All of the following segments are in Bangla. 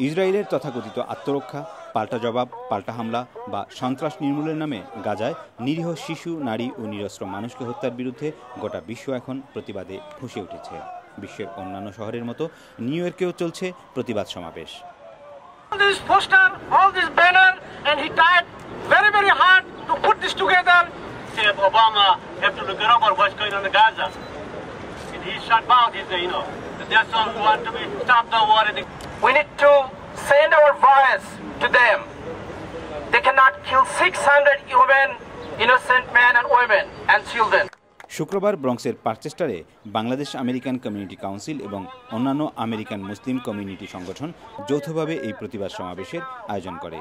ইসরায়েলের তথাকথিত আত্মরক্ষা, পাল্টা জবাব, পাল্টা হামলা বা সন্ত্রাস নির্মূলের নামে গাজায় নিরীহ শিশু, নারী ও নিরস্ত্র মানুষকে হত্যার বিরুদ্ধে গোটা বিশ্ব এখন প্রতিবাদে ফুঁসে উঠেছে। বিশ্বের অন্যান্য শহরের মতো নিউ ইয়র্কেও চলছে প্রতিবাদ সমাবেশ। We need to send our voice to them. They cannot kill 600 human, innocent men and women and children. শুক্রবার ব্রঙ্কসের পারচেস্টারে বাংলাদেশ আমেরিকান কমিউনিটি কাউন্সিল এবং অন্যান্য আমেরিকান মুসলিম কমিউনিটি সংগঠন যৌথভাবে এই প্রতিবাদ সমাবেশের আয়োজন করে।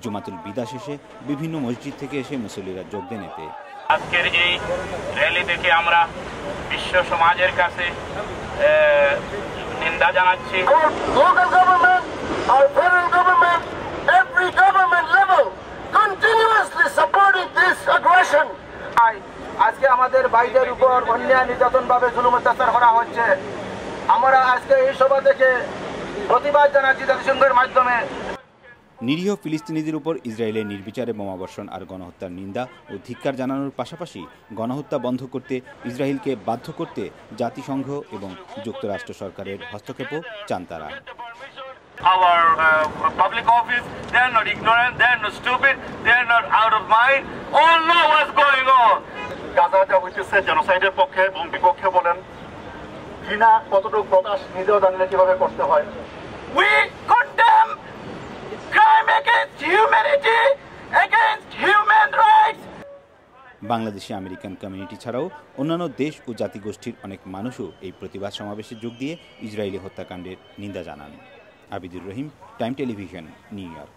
জুমাতুল বিদা শেষে বিভিন্ন মসজিদ থেকে এসে মুসল্লিরা যোগ দেন এতে। আজকের এই র্যালি থেকে আমরা বিশ্ব সমাজের কাছে নিন্দা জানাচ্ছি। Local government, our federal government, every government level continuously supporting this aggression. আজকে আমাদের ভাইদের উপর অন্যায় নির্যাতনভাবে জুলুম অত্যাচার করা হচ্ছে। আমরা আজকে এই সভা থেকে প্রতিবাদ জানাচ্ছি জাতিসংঘের মাধ্যমে। নিরীহ ফিলিস্তিনিদের উপর ইসরায়েলের নির্বিচারে বোমাবর্ষণ আর গণহত্যার নিন্দা ও ধিক্কার জানানোর পাশাপাশি গণহত্যা বন্ধ করতে ইসরায়েলকে বাধ্য করতে জাতিসংঘ এবং যুক্তরাষ্ট্র সরকারের হস্তক্ষেপও চান তারা। Our public office, they are not ignorant, they are not stupid, they are not out of mind. All know what's going on. Gaza যা হইতেছে জেনোসাইডের পক্ষে এবং বিপক্ষে বলেন, ঘৃণা কতটুকু প্রকাশ নিজেও জানলে কিভাবে করতে হয়। We condemn crime against humanity, against human rights. Bangladeshi American community ছাড়াও অন্যান্য দেশ ও জাতিগোষ্ঠীর অনেক মানুষও এই প্রতিবাদ সমাবেশে যোগ দিয়ে ইসরায়েলি হত্যাকাণ্ডের নিন্দা জানান। আবিদুর রহিম, টাইম টেলিভিশন, নিউ ইয়র্ক।